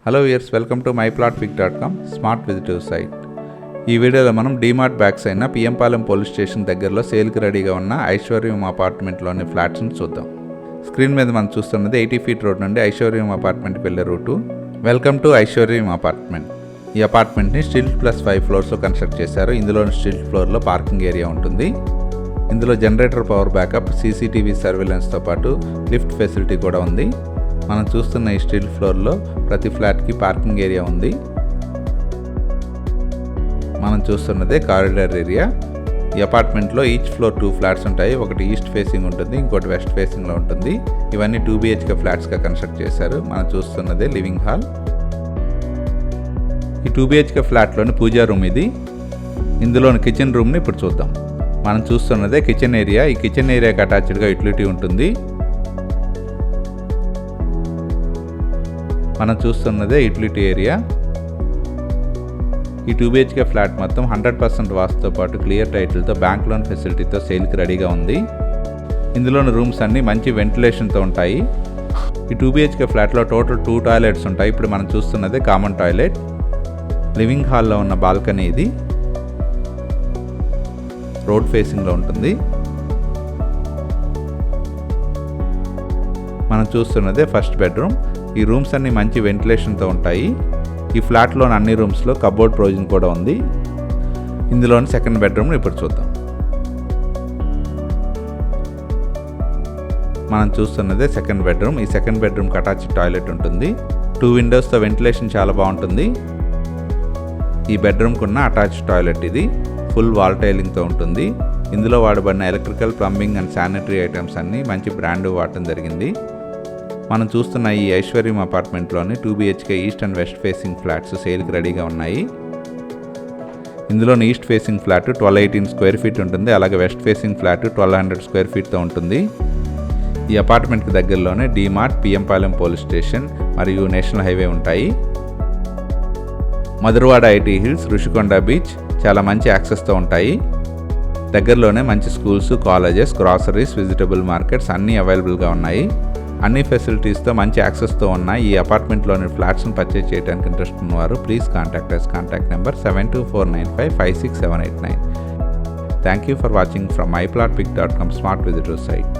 Hello viewers, welcome to myplotpic.com smart విజిటివ్ site. ఈ వీడియోలో మనం డీమార్ట్ బ్యాక్స్ అయిన పిఎంపాలెం పోలీస్ స్టేషన్ దగ్గరలో సేల్కి రెడీగా ఉన్న ఐశ్వర్యం అపార్ట్మెంట్లోని ఫ్లాట్స్ని చూద్దాం. స్క్రీన్ మీద మనం చూస్తున్నది 80 ఫీట్ రోడ్ నుండి ఐశ్వర్యం అపార్ట్మెంట్కి వెళ్ళే రూటు. వెల్కమ్ టు ఐశ్వర్యం అపార్ట్మెంట్. ఈ అపార్ట్మెంట్ని స్టిల్ట్ ప్లస్ 5 ఫ్లోర్స్లో కన్స్ట్రక్ట్ చేశారు. ఇందులో స్టిల్ట్ ఫ్లోర్లో పార్కింగ్ ఏరియా ఉంటుంది. ఇందులో జనరేటర్ పవర్ బ్యాకప్, సీసీటీవీ సర్వేలెన్స్తో పాటు లిఫ్ట్ ఫెసిలిటీ కూడా ఉంది. మనం చూస్తున్న ఈ స్టిల్ ఫ్లోర్లో ప్రతి ఫ్లాట్కి పార్కింగ్ ఏరియా ఉంది. మనం చూస్తున్నదే కారిడార్ ఏరియా. ఈ అపార్ట్మెంట్లో ఈచ్ ఫ్లోర్ 2 ఫ్లాట్స్ ఉంటాయి. ఒకటి ఈస్ట్ ఫేసింగ్ ఉంటుంది, ఇంకోటి వెస్ట్ ఫేసింగ్లో ఉంటుంది. ఇవన్నీ 2 BHK ఫ్లాట్స్గా కన్స్ట్రక్ట్ చేశారు. మనం చూస్తున్నదే లివింగ్ హాల్. ఈ 2 BHK ఫ్లాట్లోని పూజా రూమ్ ఇది. ఇందులోని కిచెన్ రూమ్ని ఇప్పుడు చూద్దాం. మనం చూస్తున్నదే కిచెన్ ఏరియా. ఈ కిచెన్ ఏరియాకి అటాచ్డ్గా యూటిలిటీ ఉంటుంది. మనం చూస్తున్నదే యూటిలిటీ ఏరియా. ఈ 2 BHK ఫ్లాట్ మొత్తం 100% వాస్తుతో పాటు క్లియర్ టైటిల్తో బ్యాంక్ లోన్ ఫెసిలిటీతో సేల్కి రెడీగా ఉంది. ఇందులోని రూమ్స్ అన్నీ మంచి వెంటిలేషన్తో ఉంటాయి. ఈ 2 BHK ఫ్లాట్లో టోటల్ 2 టాయిలెట్స్ ఉంటాయి. ఇప్పుడు మనం చూస్తున్నదే కామన్ టాయిలెట్. లివింగ్ హాల్లో ఉన్న బాల్కనీ ఇది. రోడ్ ఫేసింగ్లో ఉంటుంది. మనం చూస్తున్నదే ఫస్ట్ బెడ్రూమ్. ఈ రూమ్స్ అన్ని మంచి వెంటిలేషన్తో ఉంటాయి. ఈ ఫ్లాట్లోని అన్ని రూమ్స్లో కబోర్డ్ ప్రొవిజన్ కూడా ఉంది. ఇందులోని సెకండ్ బెడ్రూమ్ని ఇప్పుడు చూద్దాం. మనం చూస్తున్నదే సెకండ్ బెడ్రూమ్. ఈ సెకండ్ బెడ్రూమ్కి అటాచ్ టాయిలెట్ ఉంటుంది. 2 విండోస్తో వెంటిలేషన్ చాలా బాగుంటుంది. ఈ బెడ్రూమ్కి ఉన్న అటాచ్ టాయిలెట్ ఇది. ఫుల్ వాల్ టైలింగ్తో ఉంటుంది. ఇందులో వాడబడిన electrical, plumbing and sanitary items అన్నీ మంచి బ్రాండ్ వాడటం జరిగింది. మనం చూస్తున్న ఈ ఐశ్వర్యం అపార్ట్మెంట్లోని 2 BHK east and west facing flats సేల్కి రెడీగా ఉన్నాయి. ఇందులోని east facing flat 1218 square feet ఉంటుంది. అలాగే వెస్ట్ ఫేసింగ్ ఫ్లాట్ 1200 స్క్వేర్ ఫీట్తో ఉంటుంది. ఈ అపార్ట్మెంట్కి దగ్గరలోనే డీమార్ట్, పిఎంపాలెం పోలీస్ స్టేషన్ మరియు నేషనల్ హైవే ఉంటాయి. Madhurawada IT hills, Rushikonda beach చాలా మంచి యాక్సెస్తో ఉంటాయి. దగ్గరలోనే మంచి schools, colleges, groceries, vegetable markets అన్నీ అవైలబుల్గా ఉన్నాయి. అన్ని ఫెసిలిటీస్తో మంచి యాక్సెస్తో ఉన్న ఈ అపార్ట్మెంట్లోని ఫ్లాట్స్ను పర్చేజ్ చేయడానికి ఇంట్రెస్ట్ ఉన్నవారు please contact us. Contact number 7249556789. Thank you for watching from myplotpic.com smart visitor site.